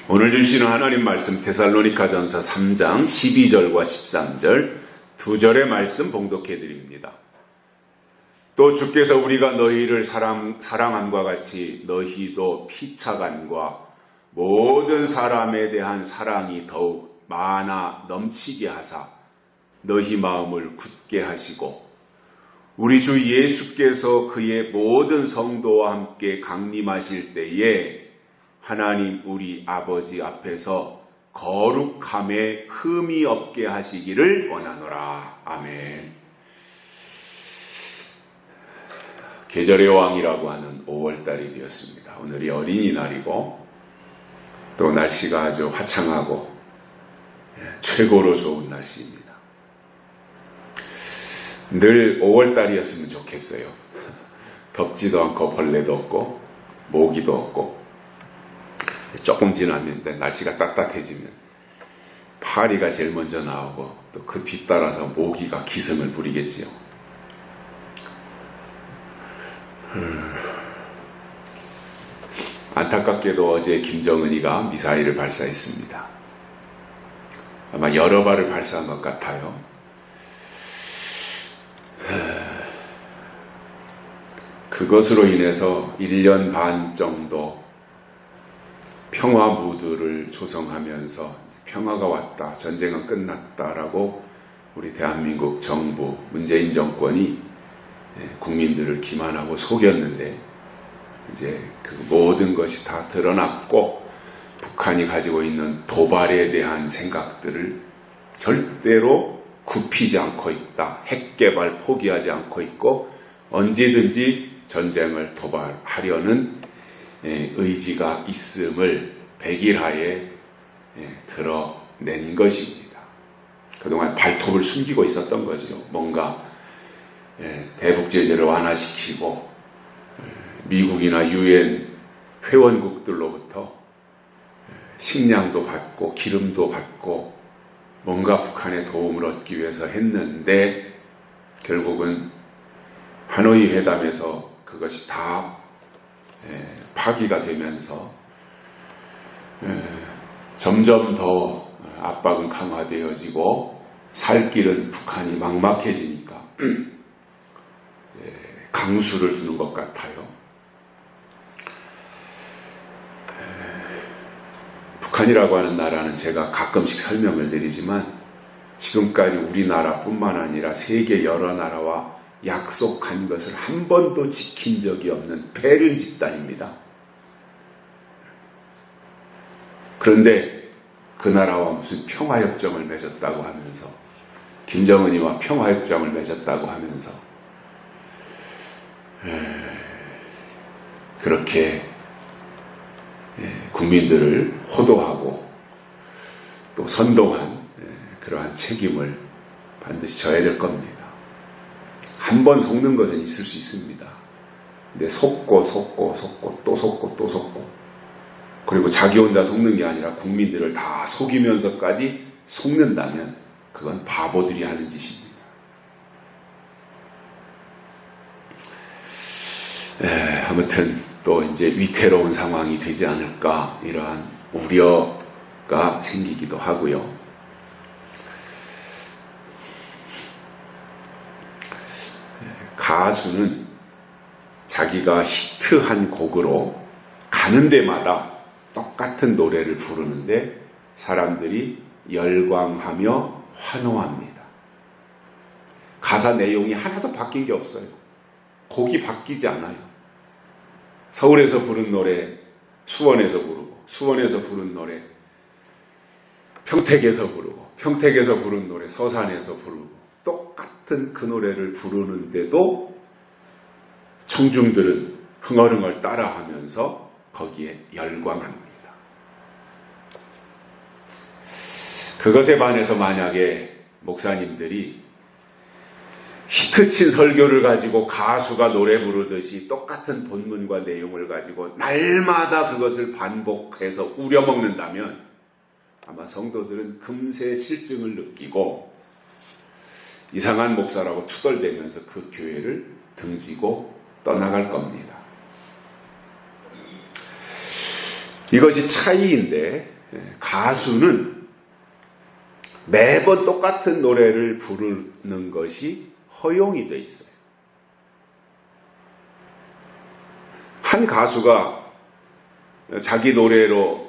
오늘 주시는 하나님 말씀 데살로니가전서 3장 12절과 13절 두 절의 말씀 봉독해 드립니다. 또 주께서 우리가 너희를 사랑함과 같이 너희도 피차간과 모든 사람에 대한 사랑이 더욱 많아 넘치게 하사 너희 마음을 굳게 하시고 우리 주 예수께서 그의 모든 성도와 함께 강림하실 때에 하나님 우리 아버지 앞에서 거룩함에 흠이 없게 하시기를 원하노라. 아멘. 계절의 왕이라고 하는 5월달이 되었습니다. 오늘이 어린이날이고 또 날씨가 아주 화창하고 최고로 좋은 날씨입니다. 늘 5월달이었으면 좋겠어요. 덥지도 않고 벌레도 없고 모기도 없고 조금 지났는데 날씨가 따뜻해지면 파리가 제일 먼저 나오고 또 그 뒤따라서 모기가 기승을 부리겠지요. 안타깝게도 어제 김정은이가 미사일을 발사했습니다. 아마 여러 발을 발사한 것 같아요. 그것으로 인해서 1년 반 정도 평화 무드를 조성하면서 평화가 왔다, 전쟁은 끝났다라고 우리 대한민국 정부, 문재인 정권이 국민들을 기만하고 속였는데 이제 그 모든 것이 다 드러났고 북한이 가지고 있는 도발에 대한 생각들을 절대로 굽히지 않고 있다. 핵 개발 포기하지 않고 있고 언제든지 전쟁을 도발하려는 의지가 있음을 백일하에 드러낸 것입니다. 그동안 발톱을 숨기고 있었던 거죠. 뭔가 대북 제재를 완화시키고 미국이나 유엔 회원국들로부터 식량도 받고 기름도 받고 뭔가 북한의 도움을 얻기 위해서 했는데 결국은 하노이 회담에서 그것이 다 파기가 되면서 점점 더 압박은 강화되어지고 살 길은 북한이 막막해지니까 강수를 두는 것 같아요. 북한이라고 하는 나라는 제가 가끔씩 설명을 드리지만 지금까지 우리나라뿐만 아니라 세계 여러 나라와 약속한 것을 한 번도 지킨 적이 없는 배륜 집단입니다. 그런데 그 나라와 무슨 평화협정을 맺었다고 하면서 김정은이와 평화협정을 맺었다고 하면서 그렇게 국민들을 호도하고 또 선동한 그러한 책임을 반드시 져야 될 겁니다. 한 번 속는 것은 있을 수 있습니다. 근데 속고 또 속고 그리고 자기 혼자 속는 게 아니라 국민들을 다 속이면서까지 속는다면 그건 바보들이 하는 짓입니다. 아무튼 또 이제 위태로운 상황이 되지 않을까 이러한 우려가 생기기도 하고요. 가수는 자기가 히트한 곡으로 가는 데마다 똑같은 노래를 부르는데 사람들이 열광하며 환호합니다. 가사 내용이 하나도 바뀐 게 없어요. 곡이 바뀌지 않아요. 서울에서 부른 노래 수원에서 부르고 수원에서 부른 노래 평택에서 부르고 평택에서 부른 노래 서산에서 부르고 똑같은 그 노래를 부르는데도 청중들은 흥얼흥얼 따라하면서 거기에 열광합니다. 그것에 반해서 만약에 목사님들이 히트친 설교를 가지고 가수가 노래 부르듯이 똑같은 본문과 내용을 가지고 날마다 그것을 반복해서 우려먹는다면 아마 성도들은 금세 실증을 느끼고 이상한 목사라고 투덜대면서 그 교회를 등지고 떠나갈 겁니다. 이것이 차이인데 가수는 매번 똑같은 노래를 부르는 것이 허용이 돼 있어요. 한 가수가 자기 노래로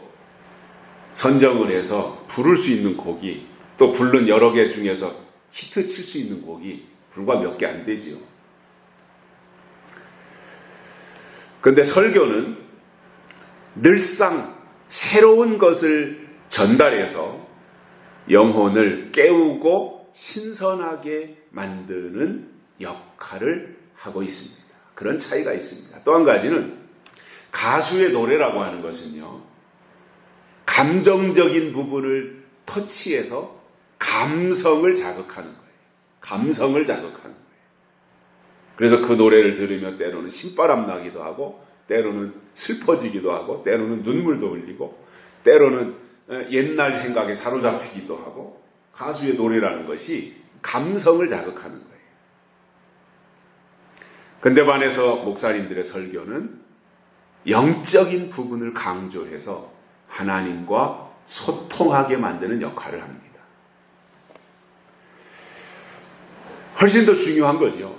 선정을 해서 부를 수 있는 곡이, 또 부른 여러 개 중에서 히트 칠 수 있는 곡이 불과 몇 개 안 되지요. 그런데 설교는 늘상 새로운 것을 전달해서 영혼을 깨우고 신선하게 만드는 역할을 하고 있습니다. 그런 차이가 있습니다. 또 한 가지는 가수의 노래라고 하는 것은요, 감정적인 부분을 터치해서 감성을 자극하는 거예요. 감성을 자극하는 거예요. 그래서 그 노래를 들으며 때로는 신바람 나기도 하고, 때로는 슬퍼지기도 하고, 때로는 눈물도 흘리고, 때로는 옛날 생각에 사로잡히기도 하고, 가수의 노래라는 것이 감성을 자극하는 거예요. 근데 반해서 목사님들의 설교는 영적인 부분을 강조해서 하나님과 소통하게 만드는 역할을 합니다. 훨씬 더 중요한 거죠.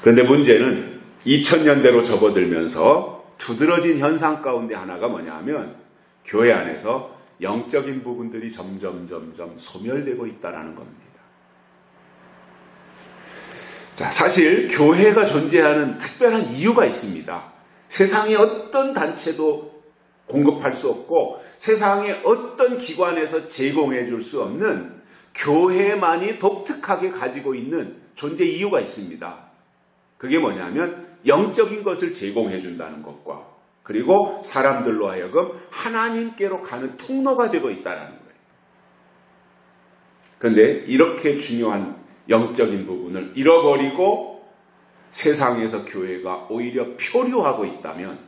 그런데 문제는 2000년대로 접어들면서 두드러진 현상 가운데 하나가 뭐냐 하면, 교회 안에서 영적인 부분들이 점점 소멸되고 있다는 겁니다. 자, 사실 교회가 존재하는 특별한 이유가 있습니다. 세상의 어떤 단체도 공급할 수 없고, 세상의 어떤 기관에서 제공해 줄 수 없는 교회만이 독특하게 가지고 있는 존재 이유가 있습니다. 그게 뭐냐면 영적인 것을 제공해 준다는 것과, 그리고 사람들로 하여금 하나님께로 가는 통로가 되고 있다는 거예요. 그런데 이렇게 중요한 영적인 부분을 잃어버리고 세상에서 교회가 오히려 표류하고 있다면,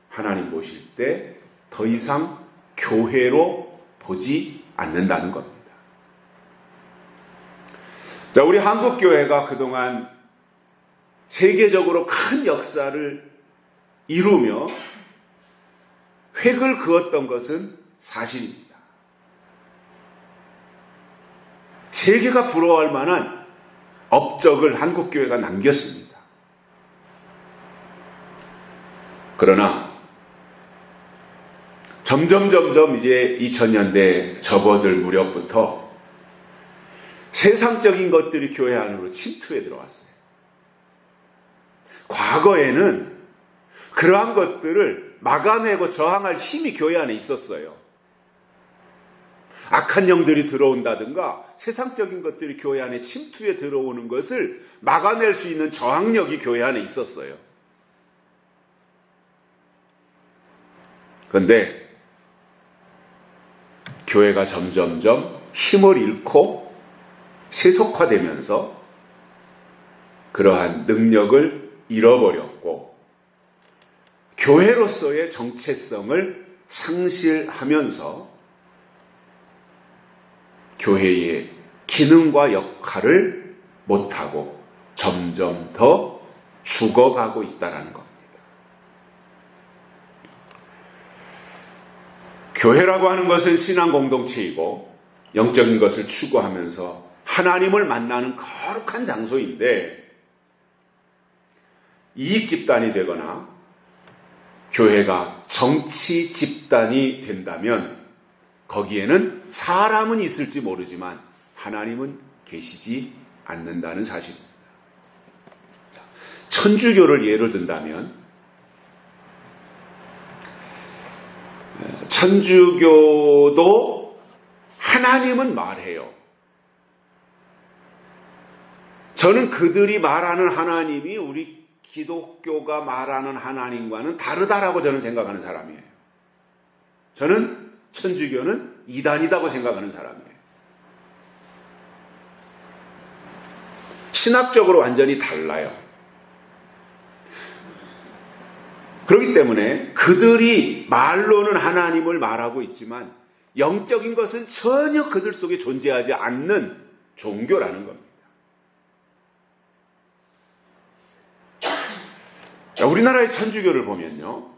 하나님 보실 때 더 이상 교회로 보지 않는다는 겁니다. 자, 우리 한국교회가 그동안 세계적으로 큰 역사를 이루며 획을 그었던 것은 사실입니다. 세계가 부러워할 만한 업적을 한국교회가 남겼습니다. 그러나 점점 이제 2000년대 접어들 무렵부터 세상적인 것들이 교회 안으로 침투해 들어왔어요. 과거에는 그러한 것들을 막아내고 저항할 힘이 교회 안에 있었어요. 악한 영들이 들어온다든가 세상적인 것들이 교회 안에 침투해 들어오는 것을 막아낼 수 있는 저항력이 교회 안에 있었어요. 그런데 교회가 점점 힘을 잃고 세속화되면서 그러한 능력을 잃어버렸고, 교회로서의 정체성을 상실하면서 교회의 기능과 역할을 못하고 점점 더 죽어가고 있다는 겁니다. 교회라고 하는 것은 신앙 공동체이고 영적인 것을 추구하면서 하나님을 만나는 거룩한 장소인데, 이익 집단이 되거나 교회가 정치 집단이 된다면 거기에는 사람은 있을지 모르지만 하나님은 계시지 않는다는 사실입니다. 천주교를 예를 든다면, 천주교도 하나님은 말해요. 저는 그들이 말하는 하나님이 우리 기독교가 말하는 하나님과는 다르다라고 저는 생각하는 사람이에요. 저는 천주교는 이단이다고 생각하는 사람이에요. 신학적으로 완전히 달라요. 그렇기 때문에 그들이 말로는 하나님을 말하고 있지만 영적인 것은 전혀 그들 속에 존재하지 않는 종교라는 겁니다. 우리나라의 천주교를 보면요,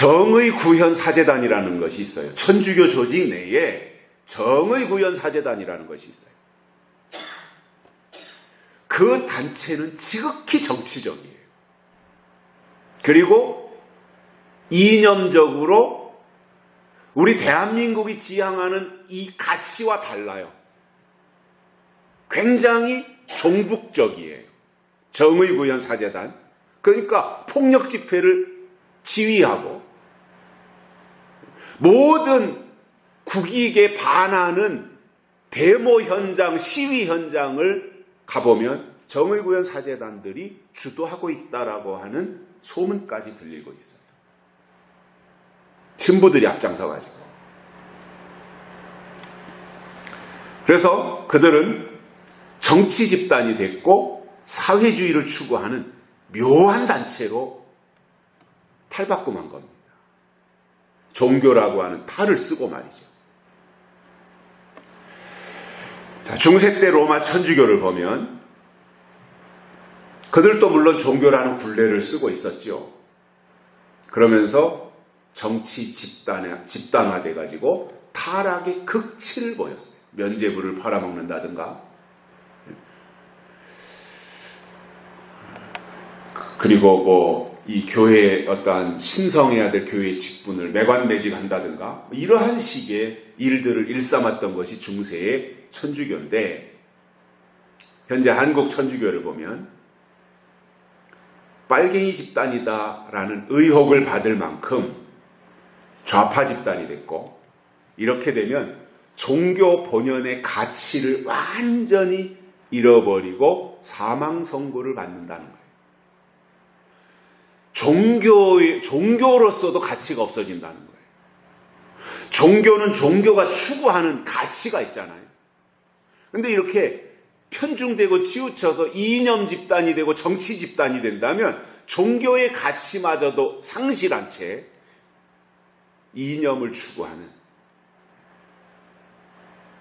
정의구현사재단이라는 것이 있어요. 천주교 조직 내에 정의구현사재단이라는 것이 있어요. 그 단체는 지극히 정치적이에요. 그리고 이념적으로 우리 대한민국이 지향하는 이 가치와 달라요. 굉장히 종북적이에요. 정의구현사재단. 그러니까 폭력 집회를 지휘하고 모든 국익에 반하는 데모 현장, 시위 현장을 가보면 정의구현사재단들이 주도하고 있다라고 하는 소문까지 들리고 있어요. 신부들이 앞장서가지고. 그래서 그들은 정치 집단이 됐고 사회주의를 추구하는 묘한 단체로 탈바꿈한 겁니다. 종교라고 하는 탈을 쓰고 말이죠. 자, 중세 때 로마 천주교를 보면 그들도 물론 종교라는 굴레를 쓰고 있었죠. 그러면서 정치 집단화돼 가지고 타락의 극치를 보였어요. 면죄부를 팔아먹는다든가, 그리고 이 교회의 어떠한 신성해야 될 교회의 직분을 매관매직한다든가, 이러한 식의 일들을 일삼았던 것이 중세의 천주교인데, 현재 한국 천주교를 보면 빨갱이 집단이다라는 의혹을 받을 만큼 좌파 집단이 됐고, 이렇게 되면 종교 본연의 가치를 완전히 잃어버리고 사망 선고를 받는다는 거예요. 종교로서도 가치가 없어진다는 거예요. 종교는 종교가 추구하는 가치가 있잖아요. 근데 이렇게 편중되고 치우쳐서 이념 집단이 되고 정치 집단이 된다면 종교의 가치마저도 상실한 채 이념을 추구하는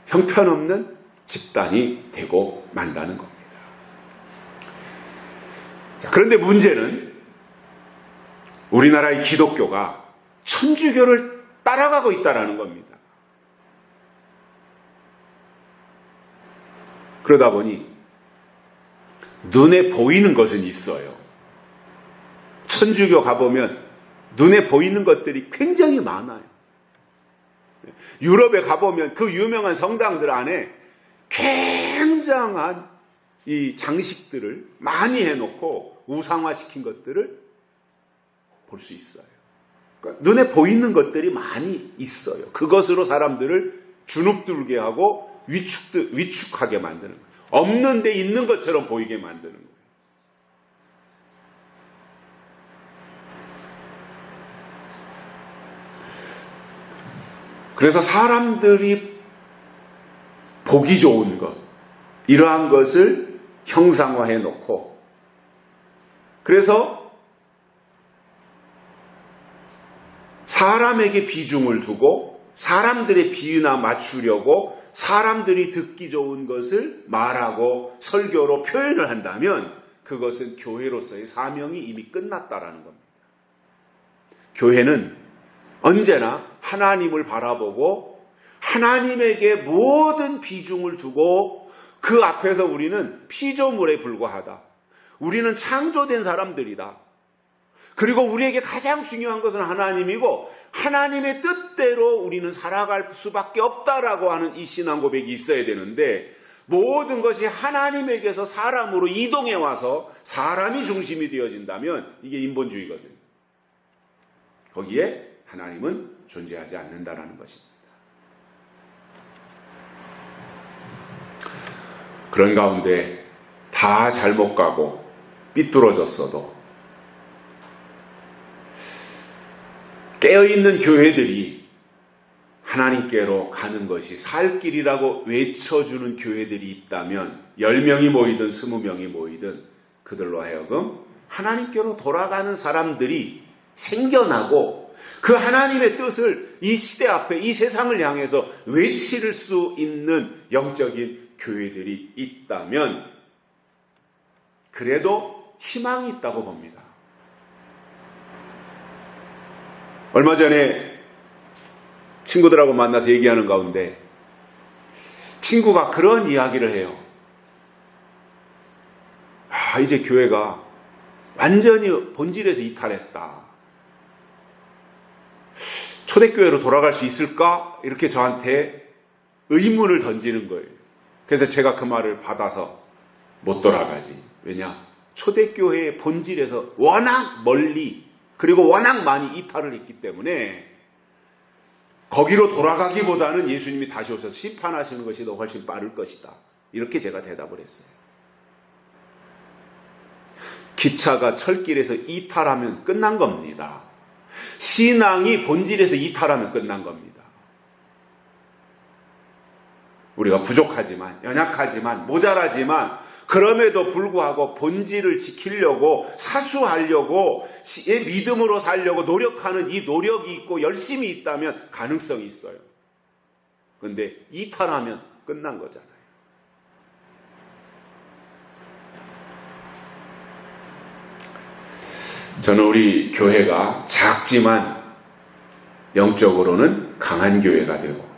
형편없는 집단이 되고 만다는 겁니다. 자, 그런데 문제는 우리나라의 기독교가 천주교를 따라가고 있다는 겁니다. 그러다 보니 눈에 보이는 것은 있어요. 천주교 가보면 눈에 보이는 것들이 굉장히 많아요. 유럽에 가보면 그 유명한 성당들 안에 굉장한 이 장식들을 많이 해놓고 우상화시킨 것들을 볼 수 있어요. 그러니까 눈에 보이는 것들이 많이 있어요. 그것으로 사람들을 주눅들게 하고 위축하게 만드는 거예요. 없는 데 있는 것처럼 보이게 만드는 거예요. 그래서 사람들이 보기 좋은 것, 이러한 것을 형상화해 놓고, 그래서 사람에게 비중을 두고 사람들의 비유나 맞추려고 사람들이 듣기 좋은 것을 말하고 설교로 표현을 한다면 그것은 교회로서의 사명이 이미 끝났다라는 겁니다. 교회는 언제나 하나님을 바라보고 하나님에게 모든 비중을 두고 그 앞에서 우리는 피조물에 불과하다. 우리는 창조된 사람들이다. 그리고 우리에게 가장 중요한 것은 하나님이고 하나님의 뜻대로 우리는 살아갈 수밖에 없다라고 하는 이 신앙 고백이 있어야 되는데, 모든 것이 하나님에게서 사람으로 이동해 와서 사람이 중심이 되어진다면 이게 인본주의거든요. 거기에 하나님은 존재하지 않는다라는 것입니다. 그런 가운데 다 잘못 가고 삐뚤어졌어도 깨어있는 교회들이 하나님께로 가는 것이 살 길이라고 외쳐주는 교회들이 있다면 10명이 모이든 20명이 모이든 그들로 하여금 하나님께로 돌아가는 사람들이 생겨나고 그 하나님의 뜻을 이 시대 앞에 이 세상을 향해서 외칠 수 있는 영적인 교회들이 있다면 그래도 희망이 있다고 봅니다. 얼마 전에 친구들하고 만나서 얘기하는 가운데 친구가 그런 이야기를 해요. 이제 교회가 완전히 본질에서 이탈했다. 초대교회로 돌아갈 수 있을까? 이렇게 저한테 의문을 던지는 거예요. 그래서 제가 그 말을 받아서 못 돌아가지. 왜냐? 초대교회의 본질에서 워낙 멀리 그리고 워낙 많이 이탈을 했기 때문에 거기로 돌아가기보다는 예수님이 다시 오셔서 심판하시는 것이 더 훨씬 빠를 것이다. 이렇게 제가 대답을 했어요. 기차가 철길에서 이탈하면 끝난 겁니다. 신앙이 본질에서 이탈하면 끝난 겁니다. 우리가 부족하지만, 연약하지만, 모자라지만 그럼에도 불구하고 본질을 지키려고 사수하려고 믿음으로 살려고 노력하는 이 노력이 있고 열심이 있다면 가능성이 있어요. 그런데 이탈하면 끝난 거잖아요. 저는 우리 교회가 작지만 영적으로는 강한 교회가 되고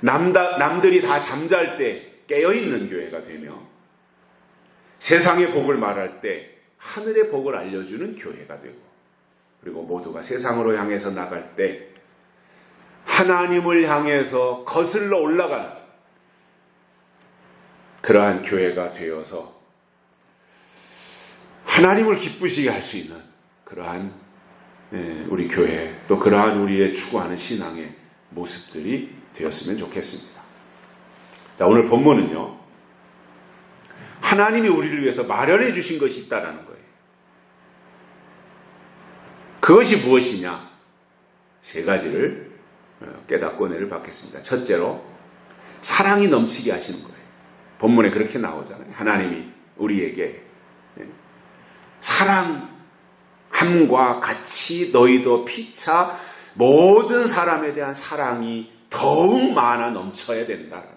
남들이 다 잠잘 때 깨어있는 교회가 되며 세상의 복을 말할 때 하늘의 복을 알려주는 교회가 되고 그리고 모두가 세상으로 향해서 나갈 때 하나님을 향해서 거슬러 올라가는 그러한 교회가 되어서 하나님을 기쁘시게 할 수 있는 그러한 우리 교회 또 그러한 우리의 추구하는 신앙의 모습들이 되었으면 좋겠습니다. 자, 오늘 본문은요. 하나님이 우리를 위해서 마련해 주신 것이 있다라는 거예요. 그것이 무엇이냐? 세 가지를 깨닫고 은혜를 받겠습니다. 첫째로 사랑이 넘치게 하시는 거예요. 본문에 그렇게 나오잖아요. 하나님이 우리에게 사랑함과 같이 너희도 피차 모든 사람에 대한 사랑이 더욱 많아 넘쳐야 된다는 거죠.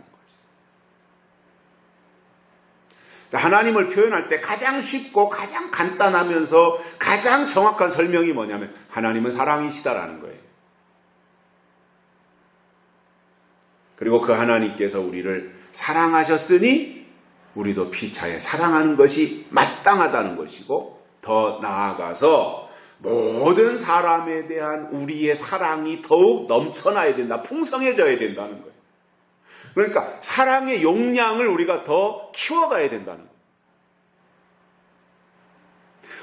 하나님을 표현할 때 가장 쉽고 가장 간단하면서 가장 정확한 설명이 뭐냐면 하나님은 사랑이시다라는 거예요. 그리고 그 하나님께서 우리를 사랑하셨으니 우리도 피차에 사랑하는 것이 마땅하다는 것이고 더 나아가서 모든 사람에 대한 우리의 사랑이 더욱 넘쳐나야 된다. 풍성해져야 된다는 거예요. 그러니까 사랑의 용량을 우리가 더 키워가야 된다는 거예요.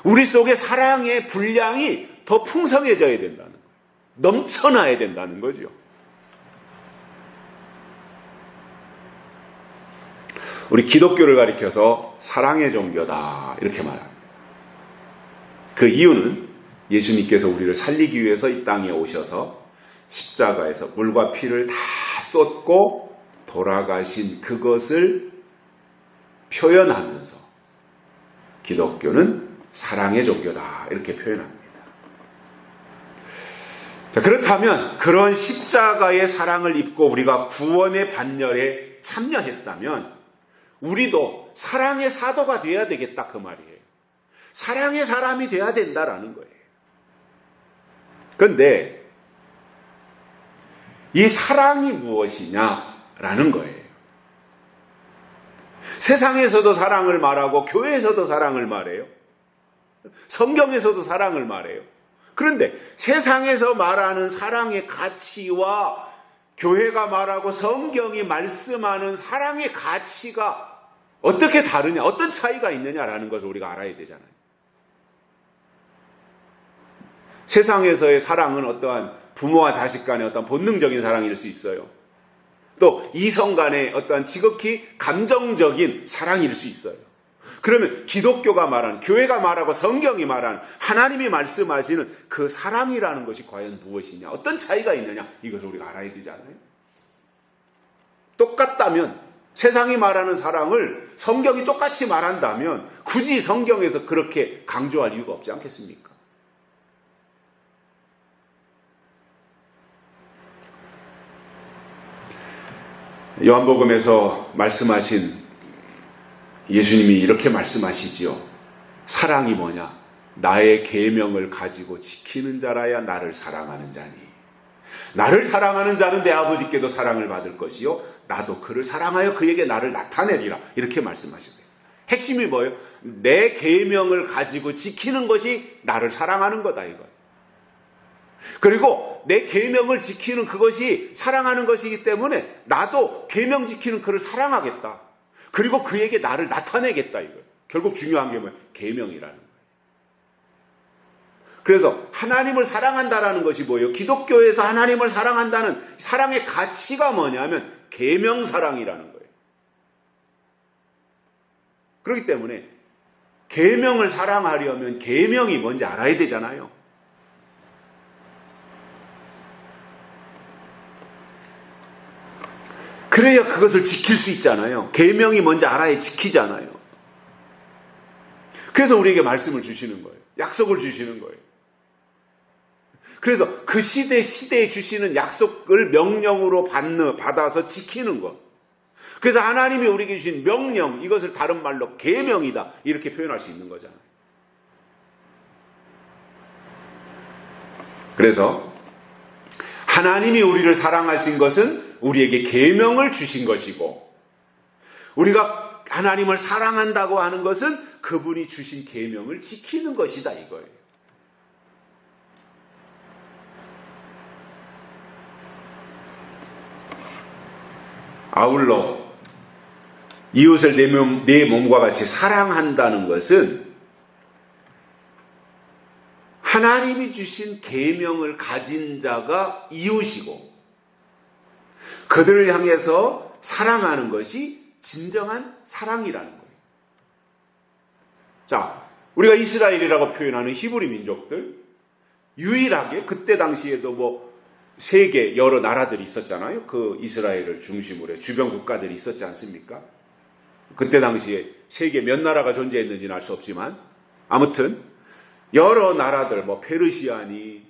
우리 속에 사랑의 분량이 더 풍성해져야 된다는 거예요. 넘쳐나야 된다는 거죠. 우리 기독교를 가리켜서 사랑의 종교다 이렇게 말합니다. 그 이유는 예수님께서 우리를 살리기 위해서 이 땅에 오셔서 십자가에서 물과 피를 다 쏟고 돌아가신 그것을 표현하면서 기독교는 사랑의 종교다 이렇게 표현합니다. 자, 그렇다면 그런 십자가의 사랑을 입고 우리가 구원의 반열에 참여했다면 우리도 사랑의 사도가 되어야 되겠다 그 말이에요. 사랑의 사람이 되어야 된다라는 거예요. 그런데 이 사랑이 무엇이냐라는 거예요. 세상에서도 사랑을 말하고 교회에서도 사랑을 말해요. 성경에서도 사랑을 말해요. 그런데 세상에서 말하는 사랑의 가치와 교회가 말하고 성경이 말씀하는 사랑의 가치가 어떻게 다르냐, 어떤 차이가 있느냐라는 것을 우리가 알아야 되잖아요. 세상에서의 사랑은 어떠한 부모와 자식 간의 어떤 본능적인 사랑일 수 있어요. 또 이성 간의 어떠한 지극히 감정적인 사랑일 수 있어요. 그러면 기독교가 말하는, 교회가 말하고 성경이 말하는, 하나님이 말씀하시는 그 사랑이라는 것이 과연 무엇이냐, 어떤 차이가 있느냐, 이것을 우리가 알아야 되잖아요. 똑같다면, 세상이 말하는 사랑을 성경이 똑같이 말한다면 굳이 성경에서 그렇게 강조할 이유가 없지 않겠습니까? 요한복음에서 말씀하신 예수님이 이렇게 말씀하시지요. 사랑이 뭐냐? 나의 계명을 가지고 지키는 자라야 나를 사랑하는 자니 나를 사랑하는 자는 내 아버지께도 사랑을 받을 것이요 나도 그를 사랑하여 그에게 나를 나타내리라 이렇게 말씀하셨어요. 핵심이 뭐예요? 내 계명을 가지고 지키는 것이 나를 사랑하는 거다 이거예요. 그리고 내 계명을 지키는 그것이 사랑하는 것이기 때문에 나도 계명 지키는 그를 사랑하겠다. 그리고 그에게 나를 나타내겠다 이거예요. 결국 중요한 게 뭐예요? 계명이라는 거예요. 그래서 하나님을 사랑한다라는 것이 뭐예요? 기독교에서 하나님을 사랑한다는 사랑의 가치가 뭐냐면 계명 사랑이라는 거예요. 그렇기 때문에 계명을 사랑하려면 계명이 뭔지 알아야 되잖아요. 그래야 그것을 지킬 수 있잖아요. 계명이 뭔지 알아야 지키잖아요. 그래서 우리에게 말씀을 주시는 거예요. 약속을 주시는 거예요. 그래서 그 시대에 주시는 약속을 명령으로 받아서 지키는 것. 그래서 하나님이 우리에게 주신 명령, 이것을 다른 말로 계명이다 이렇게 표현할 수 있는 거잖아요. 그래서 하나님이 우리를 사랑하신 것은 우리에게 계명을 주신 것이고 우리가 하나님을 사랑한다고 하는 것은 그분이 주신 계명을 지키는 것이다 이거예요. 아울러 이웃을 내 몸과 같이 사랑한다는 것은 하나님이 주신 계명을 가진 자가 이웃이고 그들을 향해서 사랑하는 것이 진정한 사랑이라는 거예요. 자, 우리가 이스라엘이라고 표현하는 히브리 민족들 유일하게 그때 당시에도 세계 여러 나라들이 있었잖아요. 그 이스라엘을 중심으로 주변 국가들이 있었지 않습니까? 그때 당시에 세계 몇 나라가 존재했는지는 알 수 없지만 아무튼 여러 나라들 페르시아니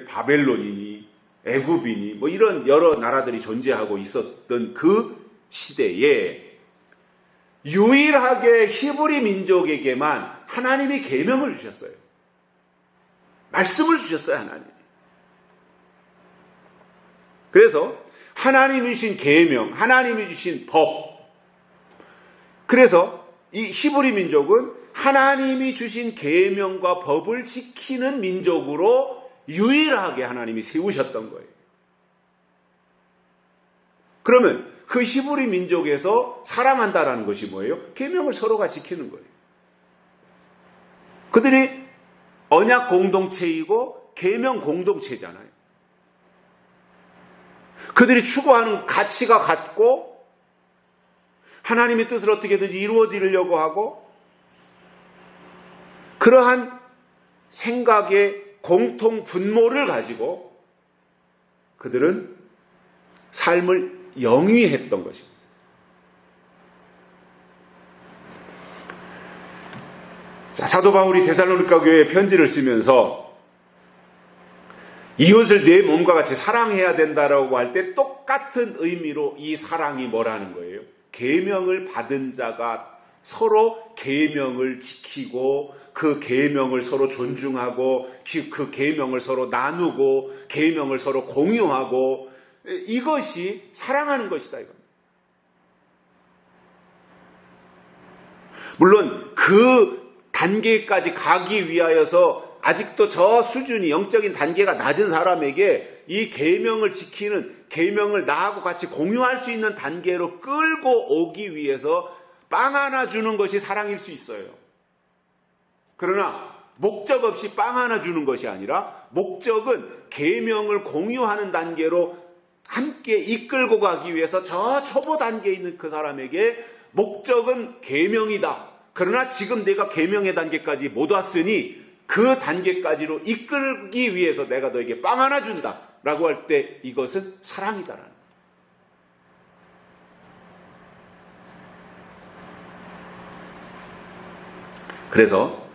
바벨론이니 애굽이니 이런 여러 나라들이 존재하고 있었던 그 시대에 유일하게 히브리 민족에게만 하나님이 계명을 주셨어요. 말씀을 주셨어요, 하나님. 그래서 하나님이 주신 계명, 하나님이 주신 법. 그래서 이 히브리 민족은 하나님이 주신 계명과 법을 지키는 민족으로 유일하게 하나님이 세우셨던 거예요. 그러면 그 히브리 민족에서 사랑한다라는 것이 뭐예요? 계명을 서로가 지키는 거예요. 그들이 언약 공동체이고 계명 공동체잖아요. 그들이 추구하는 가치가 같고 하나님의 뜻을 어떻게든지 이루어지려고 하고 그러한 생각의 공통 분모를 가지고 그들은 삶을 영위했던 것입니다. 자, 사도 바울이 데살로니가 교회에 편지를 쓰면서 이웃을 내 몸과 같이 사랑해야 된다라고 할 때 똑같은 의미로 이 사랑이 뭐라는 거예요? 계명을 받은 자가 서로 계명을 지키고 그 계명을 서로 존중하고 그 계명을 서로 나누고 계명을 서로 공유하고 이것이 사랑하는 것이다 이겁니다. 물론 그 단계까지 가기 위하여서 아직도 저 수준이 영적인 단계가 낮은 사람에게 이 계명을 지키는 계명을 나하고 같이 공유할 수 있는 단계로 끌고 오기 위해서 빵 하나 주는 것이 사랑일 수 있어요. 그러나 목적 없이 빵 하나 주는 것이 아니라 목적은 계명을 공유하는 단계로 함께 이끌고 가기 위해서 저 초보 단계에 있는 그 사람에게 목적은 계명이다. 그러나 지금 내가 계명의 단계까지 못 왔으니 그 단계까지로 이끌기 위해서 내가 너에게 빵 하나 준다 라고 할 때 이것은 사랑이다라는 거예요. 그래서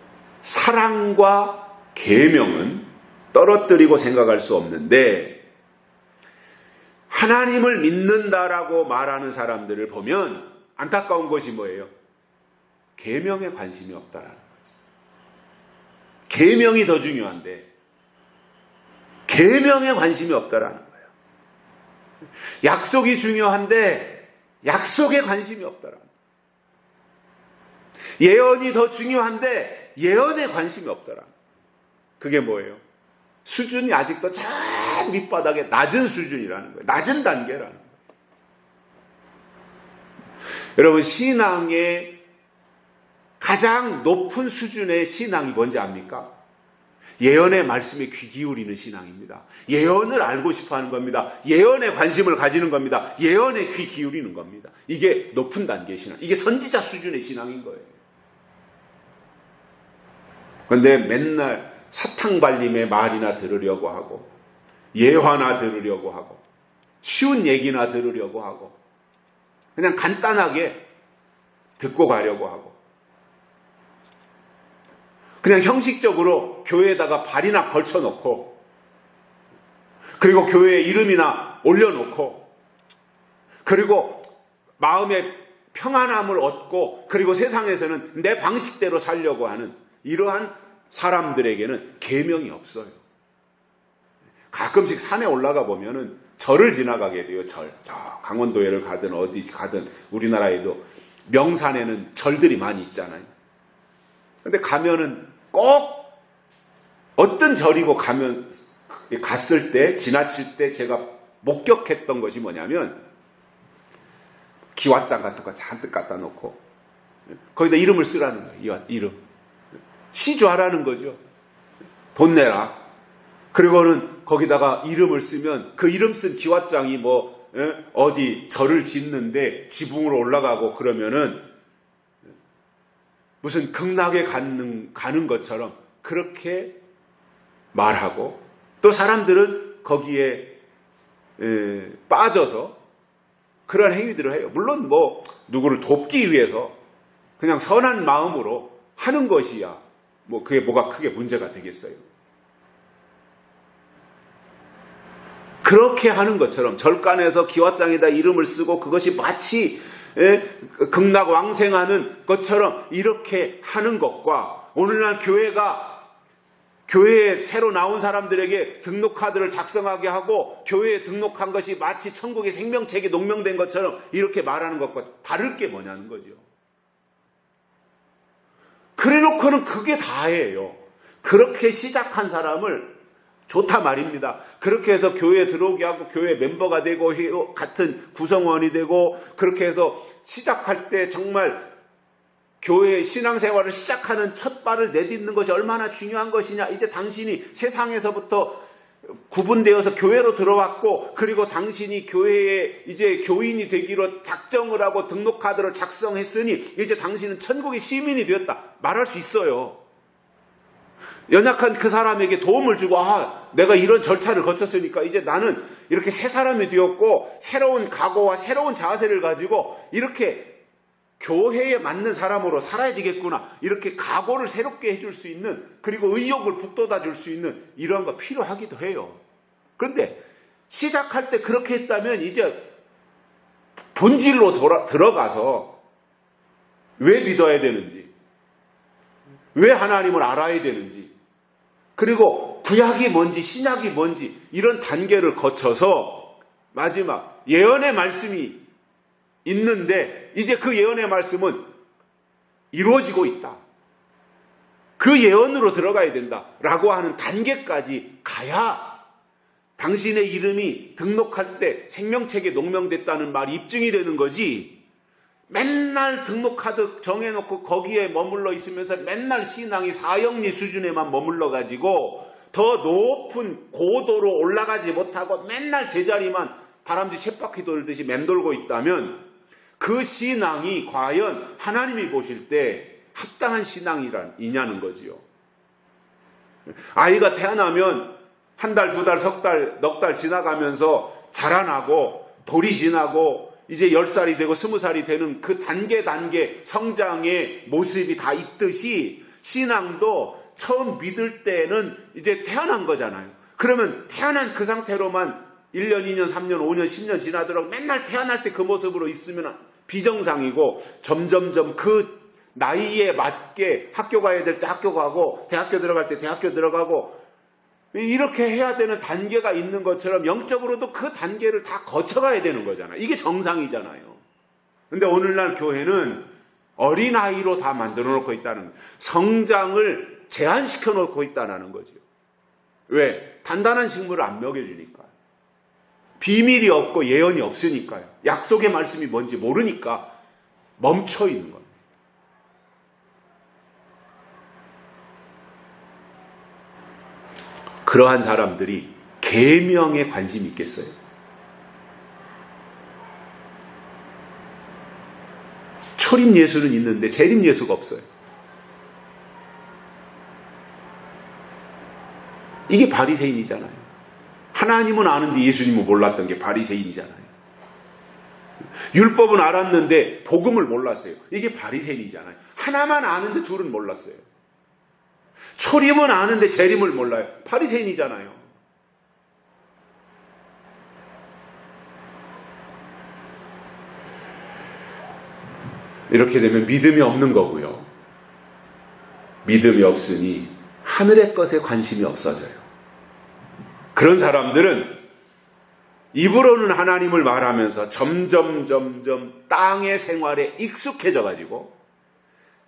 사랑과 계명은 떨어뜨리고 생각할 수 없는데 하나님을 믿는다라고 말하는 사람들을 보면 안타까운 것이 뭐예요? 계명에 관심이 없다라는 거죠. 계명이 더 중요한데 계명에 관심이 없다라는 거예요. 약속이 중요한데 약속에 관심이 없다라는 거예요. 예언이 더 중요한데 예언에 관심이 없다라는 거예요. 그게 뭐예요? 수준이 아직도 저 밑바닥에 낮은 수준이라는 거예요. 낮은 단계라는 거예요. 여러분, 신앙의 가장 높은 수준의 신앙이 뭔지 압니까? 예언의 말씀에 귀 기울이는 신앙입니다. 예언을 알고 싶어 하는 겁니다. 예언에 관심을 가지는 겁니다. 예언에 귀 기울이는 겁니다. 이게 높은 단계의 신앙. 이게 선지자 수준의 신앙인 거예요. 그런데 맨날 사탕발림의 말이나 들으려고 하고 예화나 들으려고 하고 쉬운 얘기나 들으려고 하고 그냥 간단하게 듣고 가려고 하고 그냥 형식적으로 교회에다가 발이나 걸쳐놓고 그리고 교회에 이름이나 올려놓고 그리고 마음의 평안함을 얻고 그리고 세상에서는 내 방식대로 살려고 하는 이러한 사람들에게는 계명이 없어요. 가끔씩 산에 올라가 보면은 절을 지나가게 돼요. 절. 저 강원도에를 가든 어디 가든 우리나라에도 명산에는 절들이 많이 있잖아요. 근데 가면은 꼭 어떤 절이고 갔을 때 지나칠 때 제가 목격했던 것이 뭐냐면 기왓장 같은 거 잔뜩 갖다 놓고 거기다 이름을 쓰라는 거예요. 이름. 시주하라는 거죠. 돈 내라. 그리고는 거기다가 이름을 쓰면 그 이름 쓴 기왓장이 어디 절을 짓는데 지붕으로 올라가고 그러면은 무슨 극락에 가는 것처럼 그렇게 말하고 또 사람들은 거기에 빠져서 그런 행위들을 해요. 물론 누구를 돕기 위해서 그냥 선한 마음으로 하는 것이야. 그게 뭐가 크게 문제가 되겠어요. 그렇게 하는 것처럼 절간에서 기왓장에다 이름을 쓰고 그것이 마치 극락 왕생하는 것처럼 이렇게 하는 것과 오늘날 교회에 새로 나온 사람들에게 등록카드를 작성하게 하고 교회에 등록한 것이 마치 천국의 생명책에 농명된 것처럼 이렇게 말하는 것과 다를 게 뭐냐는 거죠. 그래놓고는 그게 다예요. 그렇게 시작한 사람을 좋다 말입니다. 그렇게 해서 교회에 들어오게 하고 교회 멤버가 되고 같은 구성원이 되고 그렇게 해서 시작할 때 정말 교회의 신앙생활을 시작하는 첫 발을 내딛는 것이 얼마나 중요한 것이냐. 이제 당신이 세상에서부터 구분되어서 교회로 들어왔고 그리고 당신이 교회에 이제 교인이 되기로 작정을 하고 등록카드를 작성했으니 이제 당신은 천국의 시민이 되었다 말할 수 있어요. 연약한 그 사람에게 도움을 주고 내가 이런 절차를 거쳤으니까 이제 나는 이렇게 새 사람이 되었고 새로운 각오와 새로운 자세를 가지고 이렇게 교회에 맞는 사람으로 살아야 되겠구나. 이렇게 각오를 새롭게 해줄 수 있는 그리고 의욕을 북돋아 줄 수 있는 이런 거 필요하기도 해요. 그런데 시작할 때 그렇게 했다면 이제 본질로 들어가서 왜 믿어야 되는지 왜 하나님을 알아야 되는지 그리고 구약이 뭔지 신약이 뭔지 이런 단계를 거쳐서 마지막 예언의 말씀이 있는데 이제 그 예언의 말씀은 이루어지고 있다. 그 예언으로 들어가야 된다라고 하는 단계까지 가야 당신의 이름이 등록할 때 생명책에 농명됐다는 말이 입증이 되는 거지. 맨날 등록카드 정해놓고 거기에 머물러 있으면서 맨날 신앙이 사형리 수준에만 머물러 가지고 더 높은 고도로 올라가지 못하고 맨날 제자리만 다람쥐 쳇바퀴 돌듯이 맴돌고 있다면 그 신앙이 과연 하나님이 보실 때 합당한 신앙이냐는 거지요. 아이가 태어나면 한 달, 두 달, 석 달, 넉 달 지나가면서 자라나고 돌이 지나고 이제 10살이 되고 20살이 되는 그 단계 성장의 모습이 다 있듯이 신앙도 처음 믿을 때는 이제 태어난 거잖아요. 그러면 태어난 그 상태로만 1년, 2년, 3년, 5년, 10년 지나도록 맨날 태어날 때 그 모습으로 있으면 비정상이고 점점점 그 나이에 맞게 학교 가야 될 때 학교 가고 대학교 들어갈 때 대학교 들어가고 이렇게 해야 되는 단계가 있는 것처럼 영적으로도 그 단계를 다 거쳐가야 되는 거잖아요. 이게 정상이잖아요. 근데 오늘날 교회는 어린아이로 다 만들어 놓고 있다는 거예요. 성장을 제한시켜 놓고 있다는 거죠. 왜? 단단한 식물을 안 먹여주니까. 비밀이 없고 예언이 없으니까요. 약속의 말씀이 뭔지 모르니까 멈춰 있는 겁니다. 그러한 사람들이 계명에 관심이 있겠어요? 초림 예수는 있는데 재림 예수가 없어요. 이게 바리새인이잖아요. 하나님은 아는데 예수님은 몰랐던 게 바리새인이잖아요. 율법은 알았는데 복음을 몰랐어요. 이게 바리새인이잖아요. 하나만 아는데 둘은 몰랐어요. 초림은 아는데 재림을 몰라요. 바리새인이잖아요. 이렇게 되면 믿음이 없는 거고요. 믿음이 없으니 하늘의 것에 관심이 없어져요. 그런 사람들은 입으로는 하나님을 말하면서 점점 땅의 생활에 익숙해져 가지고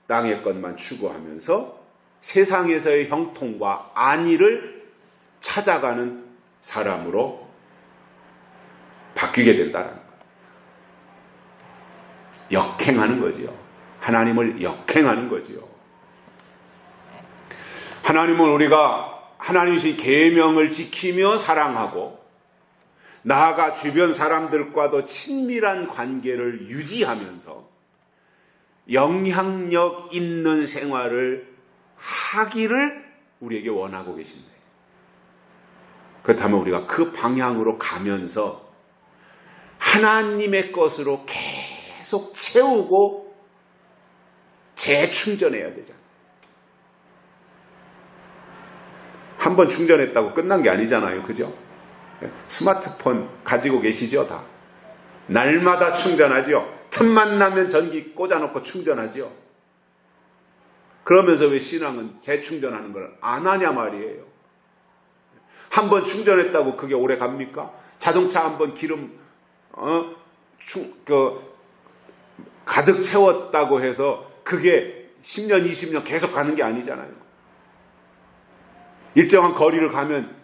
땅의 것만 추구하면서 세상에서의 형통과 안위를 찾아가는 사람으로 바뀌게 된다는 거예요. 역행하는 거지요. 하나님을 역행하는 거지요. 하나님은 우리가 하나님이신 계명을 지키며 사랑하고 나아가 주변 사람들과도 친밀한 관계를 유지하면서 영향력 있는 생활을 하기를 우리에게 원하고 계신데, 그렇다면 우리가 그 방향으로 가면서 하나님의 것으로 계속 채우고 재충전해야 되잖아요. 한번 충전했다고 끝난 게 아니잖아요. 그죠? 스마트폰 가지고 계시죠? 다. 날마다 충전하죠? 틈만 나면 전기 꽂아놓고 충전하죠? 그러면서 왜 신앙은 재충전하는 걸 안 하냐 말이에요. 한번 충전했다고 그게 오래 갑니까? 자동차 한번 기름 가득 채웠다고 해서 그게 10년, 20년 계속 가는 게 아니잖아요. 일정한 거리를 가면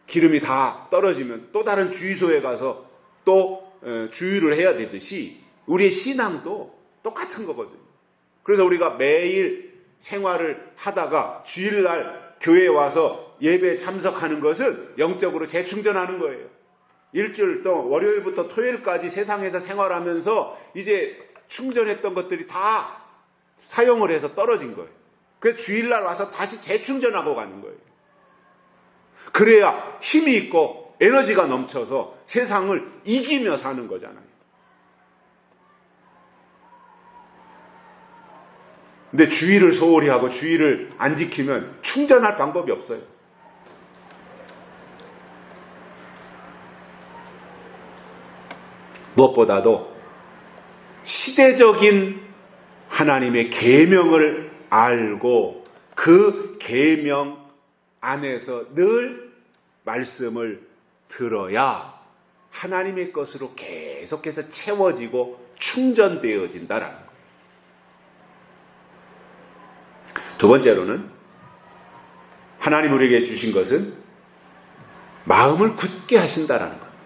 기름이 다 떨어지면 또 다른 주유소에 가서 또 주유를 해야 되듯이 우리의 신앙도 똑같은 거거든요. 그래서 우리가 매일 생활을 하다가 주일날 교회에 와서 예배에 참석하는 것은 영적으로 재충전하는 거예요. 일주일 동안 월요일부터 토요일까지 세상에서 생활하면서 이제 충전했던 것들이 다 사용을 해서 떨어진 거예요. 그래서 주일날 와서 다시 재충전하고 가는 거예요. 그래야 힘이 있고 에너지가 넘쳐서 세상을 이기며 사는 거잖아요. 근데 주의를 소홀히 하고 주의를 안 지키면 충전할 방법이 없어요. 무엇보다도 시대적인 하나님의 계명을 알고 그 계명 안에서 늘 말씀을 들어야 하나님의 것으로 계속해서 채워지고 충전되어진다라는 거예요. 두 번째로는 하나님 우리에게 주신 것은 마음을 굳게 하신다라는 겁니다.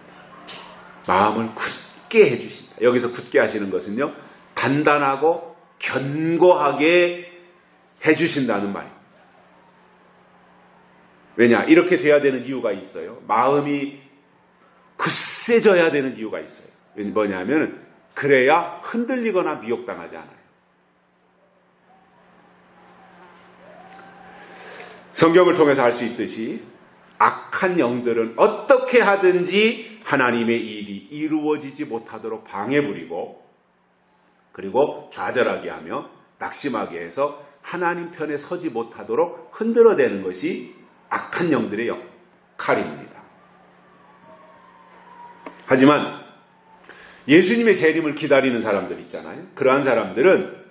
마음을 굳게 해주신다. 여기서 굳게 하시는 것은요, 단단하고 견고하게 해주신다는 말입니다. 왜냐? 이렇게 돼야 되는 이유가 있어요. 마음이 굳세져야 되는 이유가 있어요. 뭐냐면 그래야 흔들리거나 미혹당하지 않아요. 성경을 통해서 알 수 있듯이 악한 영들은 어떻게 하든지 하나님의 일이 이루어지지 못하도록 방해 부리고, 그리고 좌절하게 하며 낙심하게 해서 하나님 편에 서지 못하도록 흔들어대는 것이 악한 영들의 역할입니다. 하지만 예수님의 재림을 기다리는 사람들 있잖아요. 그러한 사람들은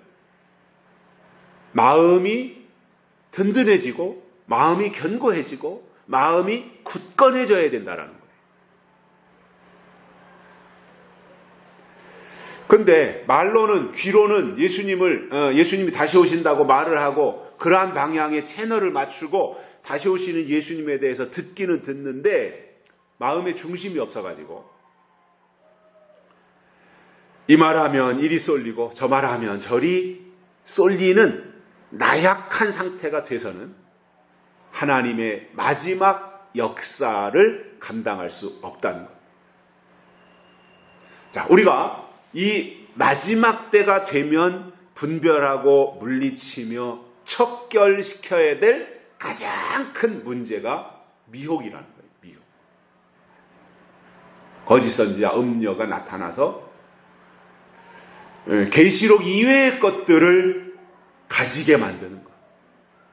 마음이 든든해지고 마음이 견고해지고 마음이 굳건해져야 된다라는 거예요. 근데 말로는 귀로는 예수님이 다시 오신다고 말을 하고 그러한 방향의 채널을 맞추고 다시 오시는 예수님에 대해서 듣기는 듣는데 마음의 중심이 없어가지고 이 말하면 이리 쏠리고 저 말하면 저리 쏠리는 나약한 상태가 돼서는 하나님의 마지막 역사를 감당할 수 없다는 것. 자, 우리가 이 마지막 때가 되면 분별하고 물리치며 척결시켜야 될 가장 큰 문제가 미혹이라는 거예요. 미혹. 거짓 선지자 음녀가 나타나서 계시록 이외의 것들을 가지게 만드는 것.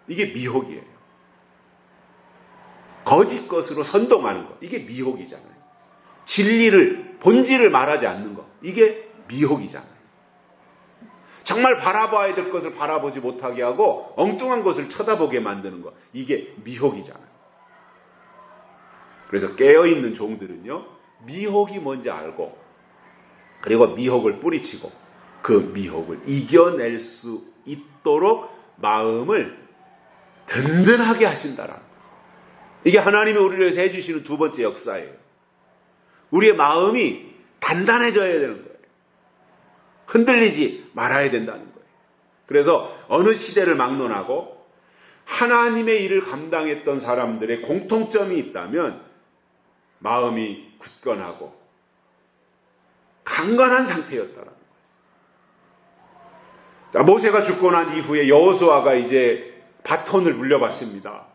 이게 미혹이에요. 거짓 것으로 선동하는 것. 이게 미혹이잖아요. 진리를, 본질을 말하지 않는 것. 이게 미혹이잖아요. 정말 바라봐야 될 것을 바라보지 못하게 하고 엉뚱한 것을 쳐다보게 만드는 것. 이게 미혹이잖아요. 그래서 깨어있는 종들은요, 미혹이 뭔지 알고 그리고 미혹을 뿌리치고 그 미혹을 이겨낼 수 있도록 마음을 든든하게 하신다라는 거예요. 이게 하나님이 우리를 위해서 해주시는 두 번째 역사예요. 우리의 마음이 단단해져야 되는 거예요. 흔들리지 말아야 된다는 거예요. 그래서 어느 시대를 막론하고 하나님의 일을 감당했던 사람들의 공통점이 있다면 마음이 굳건하고 강건한 상태였다라는 거예요. 자, 모세가 죽고 난 이후에 여호수아가 이제 바톤을 물려받습니다.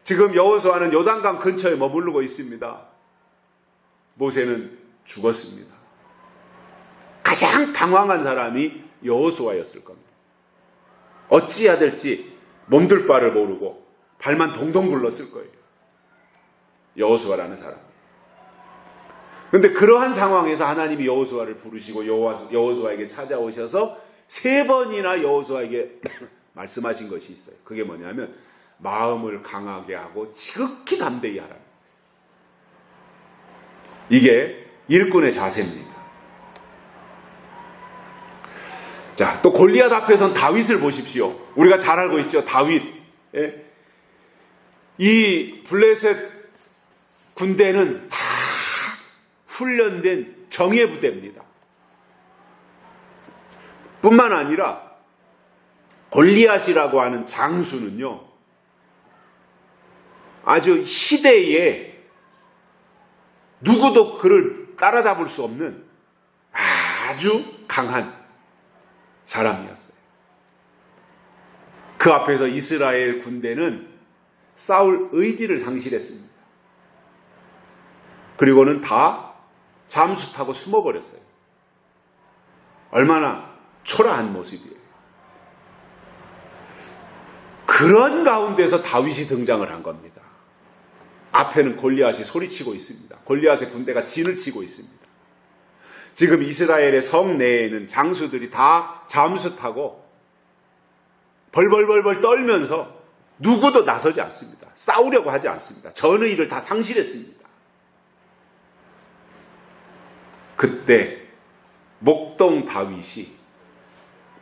지금 여호수아는 요단강 근처에 머무르고 있습니다. 모세는 죽었습니다. 가장 당황한 사람이 여호수아였을 겁니다. 어찌해야 될지 몸둘 바를 모르고 발만 동동 굴렀을 거예요. 여호수아라는 사람. 그런데 그러한 상황에서 하나님이 여호수아를 부르시고 여호수아에게 찾아오셔서 3번이나 여호수아에게 말씀하신 것이 있어요. 그게 뭐냐면 마음을 강하게 하고 지극히 담대히 하라. 이게 일꾼의 자세입니다. 자, 또 골리앗 앞에선 다윗을 보십시오. 우리가 잘 알고 있죠. 다윗. 예? 이 블레셋 군대는 다 훈련된 정예 부대입니다. 뿐만 아니라 골리앗이라고 하는 장수는요, 아주 희대에 누구도 그를 따라잡을 수 없는 아주 강한 사람이었어요. 그 앞에서 이스라엘 군대는 싸울 의지를 상실했습니다. 그리고는 다 잠수 타고 숨어버렸어요. 얼마나 초라한 모습이에요. 그런 가운데서 다윗이 등장을 한 겁니다. 앞에는 골리앗이 소리치고 있습니다. 골리앗의 군대가 진을 치고 있습니다. 지금 이스라엘의 성 내에는 장수들이 다 잠수 타고 벌벌벌벌 떨면서 누구도 나서지 않습니다. 싸우려고 하지 않습니다. 전의를 다 상실했습니다. 그때 목동 다윗이,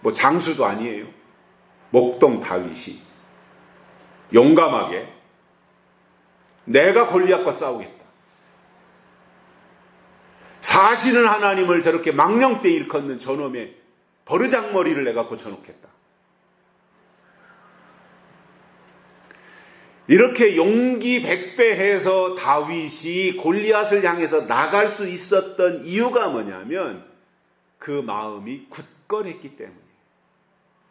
뭐 장수도 아니에요. 목동 다윗이 용감하게 내가 골리앗과 싸우겠다. 사시는 하나님을 저렇게 망령때 일컫는 저놈의 버르장머리를 내가 고쳐놓겠다. 이렇게 용기 백배해서 다윗이 골리앗을 향해서 나갈 수 있었던 이유가 뭐냐면 그 마음이 굳건했기 때문이에요.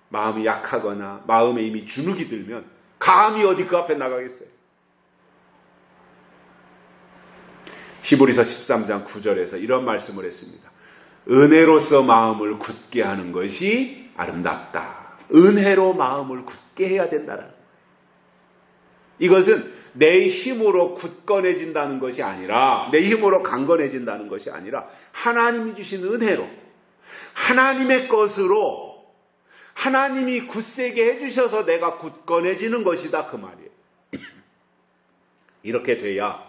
마음이 약하거나 마음에 이미 주눅이 들면 감히 어디 그 앞에 나가겠어요. 히브리서 13장 9절에서 이런 말씀을 했습니다. 은혜로서 마음을 굳게 하는 것이 아름답다. 은혜로 마음을 굳게 해야 된다는 거예요. 이것은 내 힘으로 굳건해진다는 것이 아니라, 내 힘으로 강건해진다는 것이 아니라 하나님이 주신 은혜로, 하나님의 것으로, 하나님이 굳세게 해주셔서 내가 굳건해지는 것이다 그 말이에요. 이렇게 돼야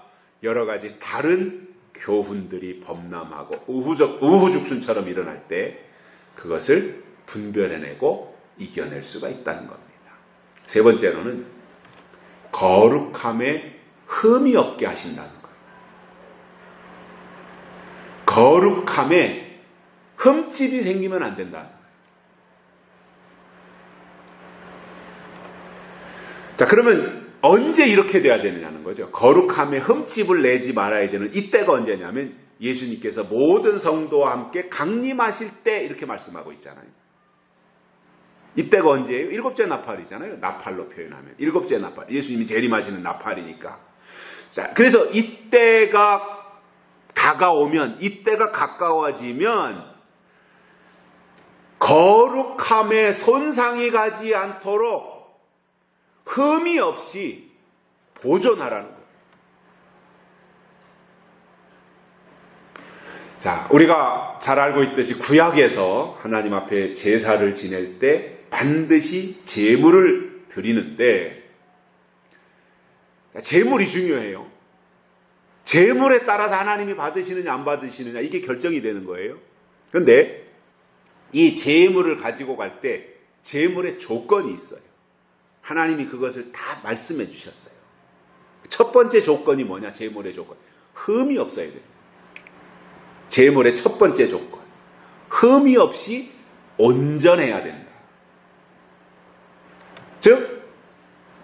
여러 가지 다른 교훈들이 범람하고 우후죽순처럼 일어날 때 그것을 분별해내고 이겨낼 수가 있다는 겁니다. 세 번째로는 거룩함에 흠이 없게 하신다는 거예요. 거룩함에 흠집이 생기면 안 된다는 거예요. 자, 그러면 언제 이렇게 돼야 되느냐는 거죠. 거룩함에 흠집을 내지 말아야 되는 이때가 언제냐면 예수님께서 모든 성도와 함께 강림하실 때 이렇게 말씀하고 있잖아요. 이때가 언제예요? 일곱째 나팔이잖아요. 나팔로 표현하면. 일곱째 나팔. 예수님이 재림하시는 나팔이니까. 자, 그래서 이때가 다가오면, 이때가 가까워지면 거룩함에 손상이 가지 않도록 흠이 없이 보존하라는 거예요. 자, 우리가 잘 알고 있듯이 구약에서 하나님 앞에 제사를 지낼 때 반드시 제물을 드리는데, 제물이 중요해요. 제물에 따라서 하나님이 받으시느냐 안 받으시느냐 이게 결정이 되는 거예요. 그런데 이 제물을 가지고 갈 때 제물의 조건이 있어요. 하나님이 그것을 다 말씀해 주셨어요. 첫 번째 조건이 뭐냐? 제물의 조건. 흠이 없어야 돼요. 제물의 첫 번째 조건. 흠이 없이 온전해야 된다. 즉,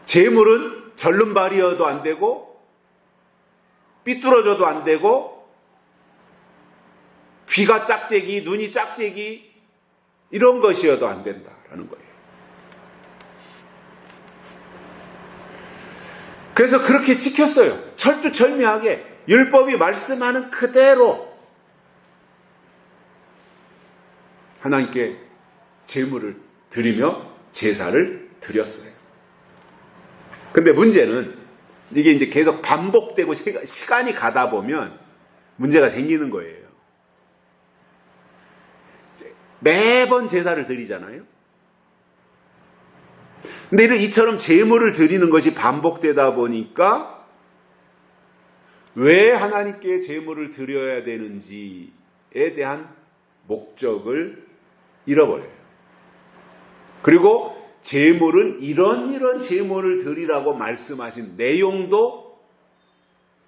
제물은 절름발이어도 안 되고, 삐뚤어져도 안 되고, 귀가 짝재기, 눈이 짝재기, 이런 것이어도 안 된다라는 거예요. 그래서 그렇게 지켰어요. 철두철미하게 율법이 말씀하는 그대로 하나님께 제물을 드리며 제사를 드렸어요. 근데 문제는 이게 이제 계속 반복되고 시간이 가다 보면 문제가 생기는 거예요. 매번 제사를 드리잖아요. 근데 이처럼 제물을 드리는 것이 반복되다 보니까 왜 하나님께 제물을 드려야 되는지에 대한 목적을 잃어버려요. 그리고 제물은 이런 제물을 드리라고 말씀하신 내용도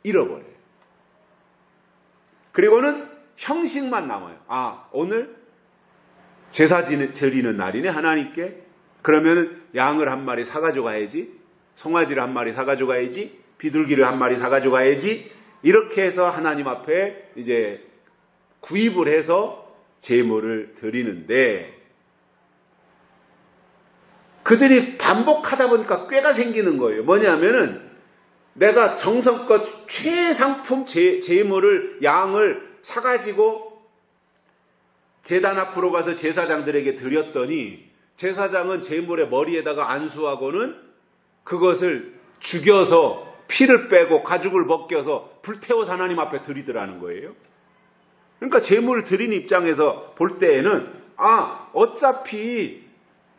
잃어버려요. 그리고는 형식만 남아요. 아, 오늘 제사 드리는 날이네 하나님께. 그러면 양을 한 마리 사가지고 가야지, 송아지를 한 마리 사가지고 가야지, 비둘기를 한 마리 사가지고 가야지. 이렇게 해서 하나님 앞에 이제 구입을 해서 제물을 드리는데, 그들이 반복하다 보니까 꾀가 생기는 거예요. 뭐냐면은 내가 정성껏 최상품 제물을, 양을 사가지고 제단 앞으로 가서 제사장들에게 드렸더니 제사장은 제물의 머리에다가 안수하고는 그것을 죽여서 피를 빼고 가죽을 벗겨서 불태워서 하나님 앞에 드리더라는 거예요. 그러니까 제물을 드리는 입장에서 볼 때에는 어차피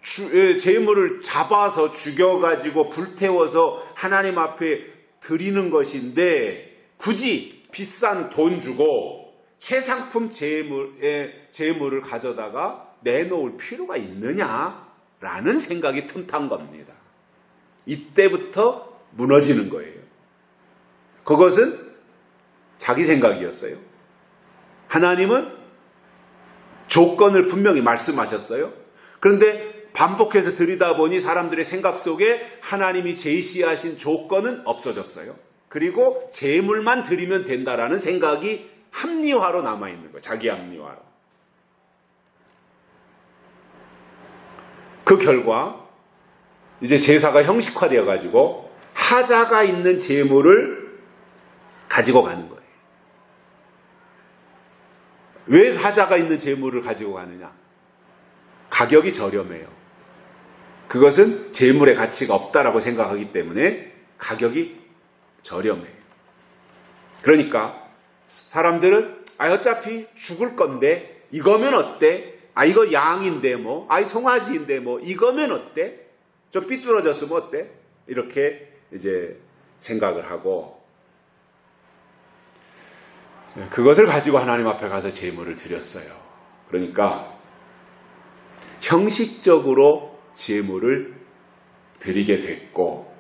제물을 잡아서 죽여가지고 불태워서 하나님 앞에 드리는 것인데 굳이 비싼 돈 주고 최상품 제물을 가져다가 내놓을 필요가 있느냐라는 생각이 틈탄 겁니다. 이때부터 무너지는 거예요. 그것은 자기 생각이었어요. 하나님은 조건을 분명히 말씀하셨어요. 그런데 반복해서 드리다 보니 사람들의 생각 속에 하나님이 제시하신 조건은 없어졌어요. 그리고 제물만 드리면 된다라는 생각이 합리화로 남아있는 거예요. 자기 합리화로. 그 결과 이제 제사가 형식화되어 가지고 하자가 있는 제물을 가지고 가는 거예요. 왜 하자가 있는 제물을 가지고 가느냐? 가격이 저렴해요. 그것은 제물의 가치가 없다라고 생각하기 때문에 가격이 저렴해요. 그러니까 사람들은 어차피 죽을 건데 이거면 어때? 이거 양인데 뭐, 송아지인데 뭐, 이거면 어때? 좀 삐뚤어졌으면 어때? 이렇게 이제 생각을 하고, 그것을 가지고 하나님 앞에 가서 제물을 드렸어요. 그러니까 형식적으로 제물을 드리게 됐고,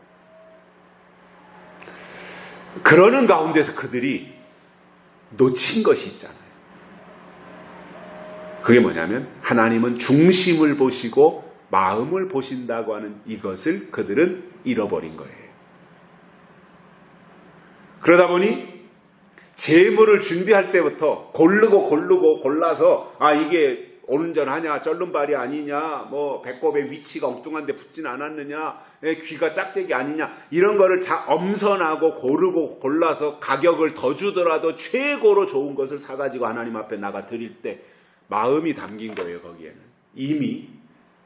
그러는 가운데서 그들이 놓친 것이 있잖아요. 그게 뭐냐면 하나님은 중심을 보시고 마음을 보신다고 하는 이것을 그들은 잃어버린 거예요. 그러다 보니 제물을 준비할 때부터 고르고 골라서 이게 오른전하냐 쩔른발이 아니냐 뭐 배꼽의 위치가 엉뚱한데 붙진 않았느냐 귀가 짝짝이 아니냐 이런 거를 엄선하고 고르고 골라서 가격을 더 주더라도 최고로 좋은 것을 사가지고 하나님 앞에 나가 드릴 때 마음이 담긴 거예요. 거기에는 이미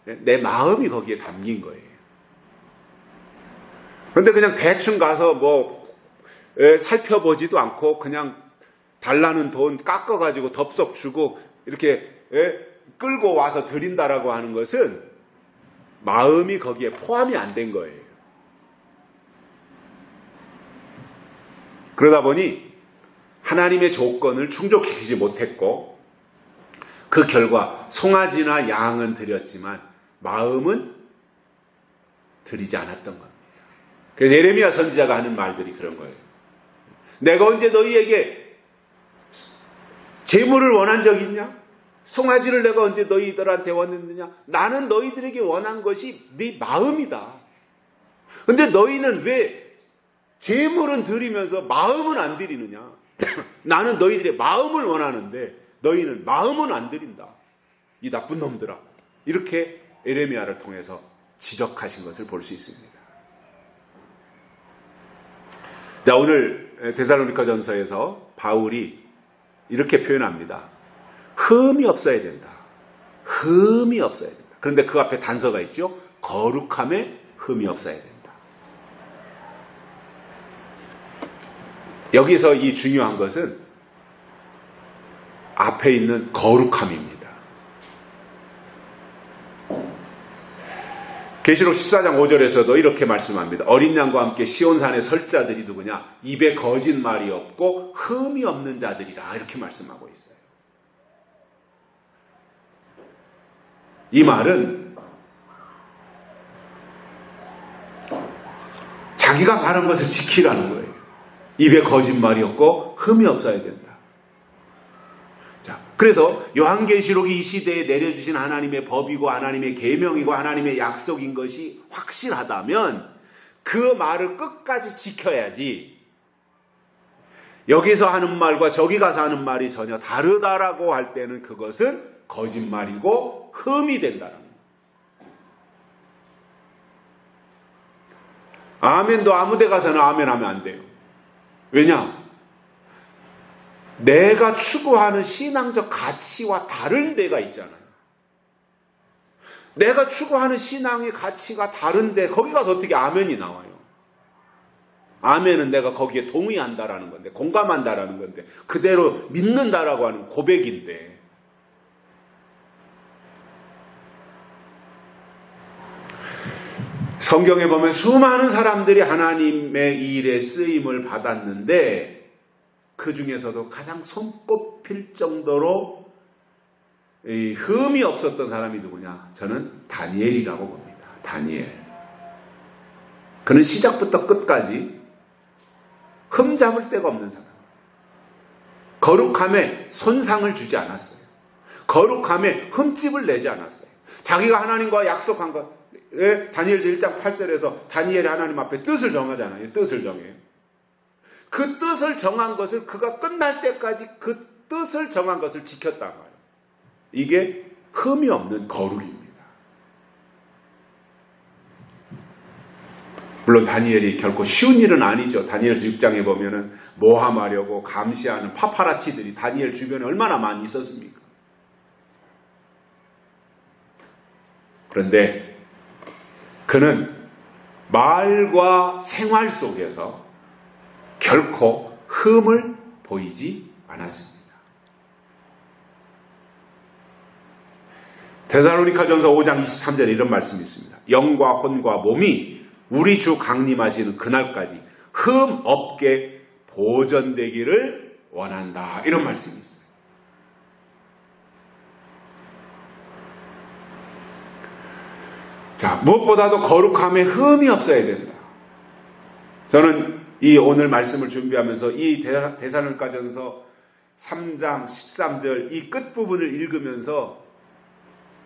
내 마음이 거기에 담긴 거예요. 그런데 그냥 대충 가서 뭐 살펴보지도 않고 그냥 달라는 돈 깎아가지고 덥석 주고 이렇게 끌고 와서 드린다라고 하는 것은 마음이 거기에 포함이 안 된 거예요. 그러다 보니 하나님의 조건을 충족시키지 못했고 그 결과 송아지나 양은 드렸지만 마음은 드리지 않았던 겁니다. 그래서 예레미야 선지자가 하는 말들이 그런 거예요. 내가 언제 너희에게 재물을 원한 적이 있냐? 송아지를 내가 언제 너희들한테 원했느냐? 나는 너희들에게 원한 것이 네 마음이다. 근데 너희는 왜 재물은 드리면서 마음은 안 드리느냐? 나는 너희들의 마음을 원하는데 너희는 마음은 안 드린다. 이 나쁜 놈들아. 이렇게 예레미야를 통해서 지적하신 것을 볼 수 있습니다. 자, 오늘 데살로니가전서에서 바울이 이렇게 표현합니다. 흠이 없어야 된다. 흠이 없어야 된다. 그런데 그 앞에 단서가 있죠. 거룩함에 흠이 없어야 된다. 여기서 이 중요한 것은 앞에 있는 거룩함입니다. 계시록 14장 5절에서도 이렇게 말씀합니다. 어린 양과 함께 시온산에 설 자들이 누구냐? 입에 거짓말이 없고 흠이 없는 자들이라 이렇게 말씀하고 있어요. 이 말은 자기가 말한 것을 지키라는 거예요. 입에 거짓말이 없고 흠이 없어야 된다. 자, 그래서 요한계시록이 이 시대에 내려주신 하나님의 법이고 하나님의 계명이고 하나님의 약속인 것이 확실하다면 그 말을 끝까지 지켜야지 여기서 하는 말과 저기 가서 하는 말이 전혀 다르다라고 할 때는 그것은 거짓말이고 흠이 된다는 거예요. 아멘도 아무 데 가서는 아멘 하면 안 돼요. 왜냐? 내가 추구하는 신앙적 가치와 다른 데가 있잖아요. 내가 추구하는 신앙의 가치가 다른데 거기 가서 어떻게 아멘이 나와요? 아멘은 내가 거기에 동의한다라는 건데, 공감한다라는 건데, 그대로 믿는다라고 하는 고백인데, 성경에 보면 수많은 사람들이 하나님의 일에 쓰임을 받았는데 그 중에서도 가장 손꼽힐 정도로 흠이 없었던 사람이 누구냐? 저는 다니엘이라고 봅니다. 다니엘. 그는 시작부터 끝까지 흠 잡을 데가 없는 사람. 거룩함에 손상을 주지 않았어요. 거룩함에 흠집을 내지 않았어요. 자기가 하나님과 약속한 것, 다니엘서 1장 8절에서 다니엘이 하나님 앞에 뜻을 정하잖아요. 뜻을 정해요. 그 뜻을 정한 것을 그가 끝날 때까지 그 뜻을 정한 것을 지켰단 말이에요. 이게 흠이 없는 거룩입니다. 물론 다니엘이 결코 쉬운 일은 아니죠. 다니엘서 6장에 보면은 모함하려고 감시하는 파파라치들이 다니엘 주변에 얼마나 많이 있었습니까? 그런데 그는 말과 생활 속에서 결코 흠을 보이지 않았습니다. 데살로니가전서 5장 23절에 이런 말씀이 있습니다. 영과 혼과 몸이 우리 주 강림하시는 그날까지 흠 없게 보존되기를 원한다. 이런 말씀이 있어요. 자, 무엇보다도 거룩함에 흠이 없어야 된다. 저는 이 오늘 말씀을 준비하면서 이 데살로니가전서 3장 13절 이 끝부분을 읽으면서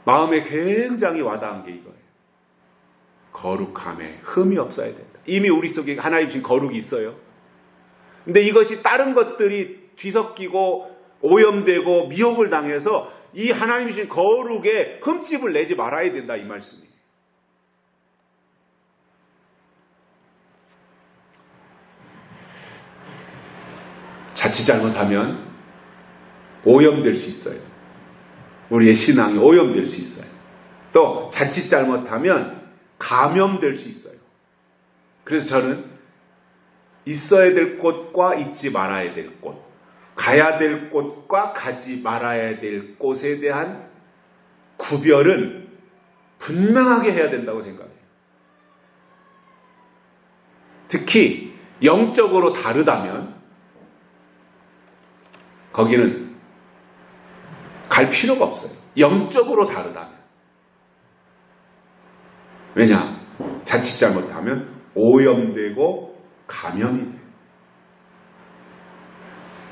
마음에 굉장히 와닿은 게 이거예요. 거룩함에 흠이 없어야 된다. 이미 우리 속에 하나님 주신 거룩이 있어요. 근데 이것이 다른 것들이 뒤섞이고 오염되고 미혹을 당해서 이 하나님 주신 거룩에 흠집을 내지 말아야 된다, 이 말씀이에요. 자칫 잘못하면 오염될 수 있어요. 우리의 신앙이 오염될 수 있어요. 또 자칫 잘못하면 감염될 수 있어요. 그래서 저는 있어야 될 곳과 있지 말아야 될 곳, 가야 될 곳과 가지 말아야 될 곳에 대한 구별은 분명하게 해야 된다고 생각해요. 특히 영적으로 다르다면 거기는 갈 필요가 없어요. 영적으로 다르다면. 왜냐? 자칫 잘못하면 오염되고 감염이 돼요.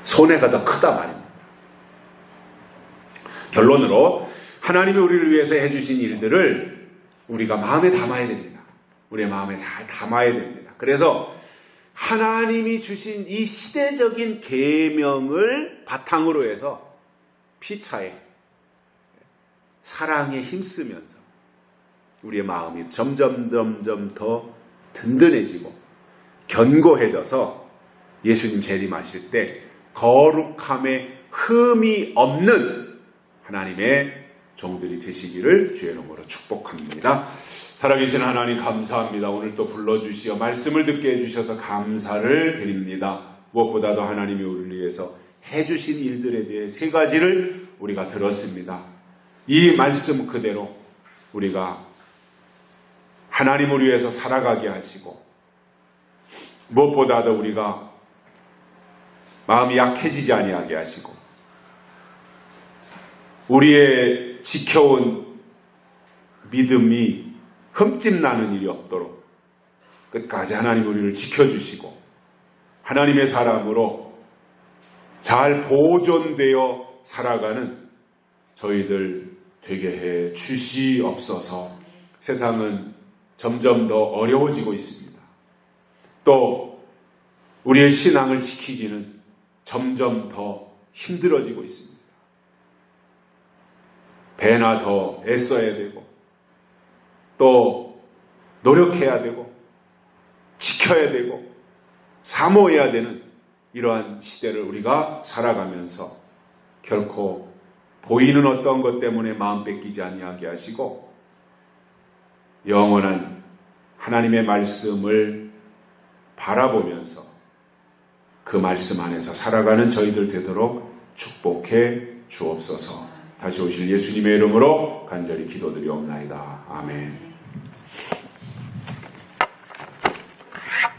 손해가 더 크다 말입니다. 결론으로 하나님이 우리를 위해서 해주신 일들을 우리가 마음에 담아야 됩니다. 우리의 마음에 잘 담아야 됩니다. 그래서 하나님이 주신 이 시대적인 계명을 바탕으로 해서 피차에 사랑에 힘쓰면서 우리의 마음이 점점 더 든든해지고 견고해져서 예수님 재림하실 때 거룩함에 흠이 없는 하나님의 종들이 되시기를 주의 이름으로 축복합니다. 살아계신 하나님 감사합니다. 오늘 또 불러주시어 말씀을 듣게 해주셔서 감사를 드립니다. 무엇보다도 하나님이 우리를 위해서 해주신 일들에 대해 세 가지를 우리가 들었습니다. 이 말씀 그대로 우리가 하나님을 위해서 살아가게 하시고 무엇보다도 우리가 마음이 약해지지 아니하게 하시고 우리의 지켜온 믿음이 흠집나는 일이 없도록 끝까지 하나님 우리를 지켜주시고 하나님의 사람으로 잘 보존되어 살아가는 저희들 되게 해 주시옵소서. 세상은 점점 더 어려워지고 있습니다. 또 우리의 신앙을 지키기는 점점 더 힘들어지고 있습니다. 배나 더 애써야 되고 또 노력해야 되고 지켜야 되고 사모해야 되는 이러한 시대를 우리가 살아가면서 결코 보이는 어떤 것 때문에 마음 뺏기지 아니하게 하시고 영원한 하나님의 말씀을 바라보면서 그 말씀 안에서 살아가는 저희들 되도록 축복해 주옵소서. 다시 오실 예수님의 이름으로 간절히 기도드리옵나이다. 아멘.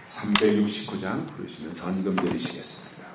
369장 부르시면 전금 드리시겠습니다.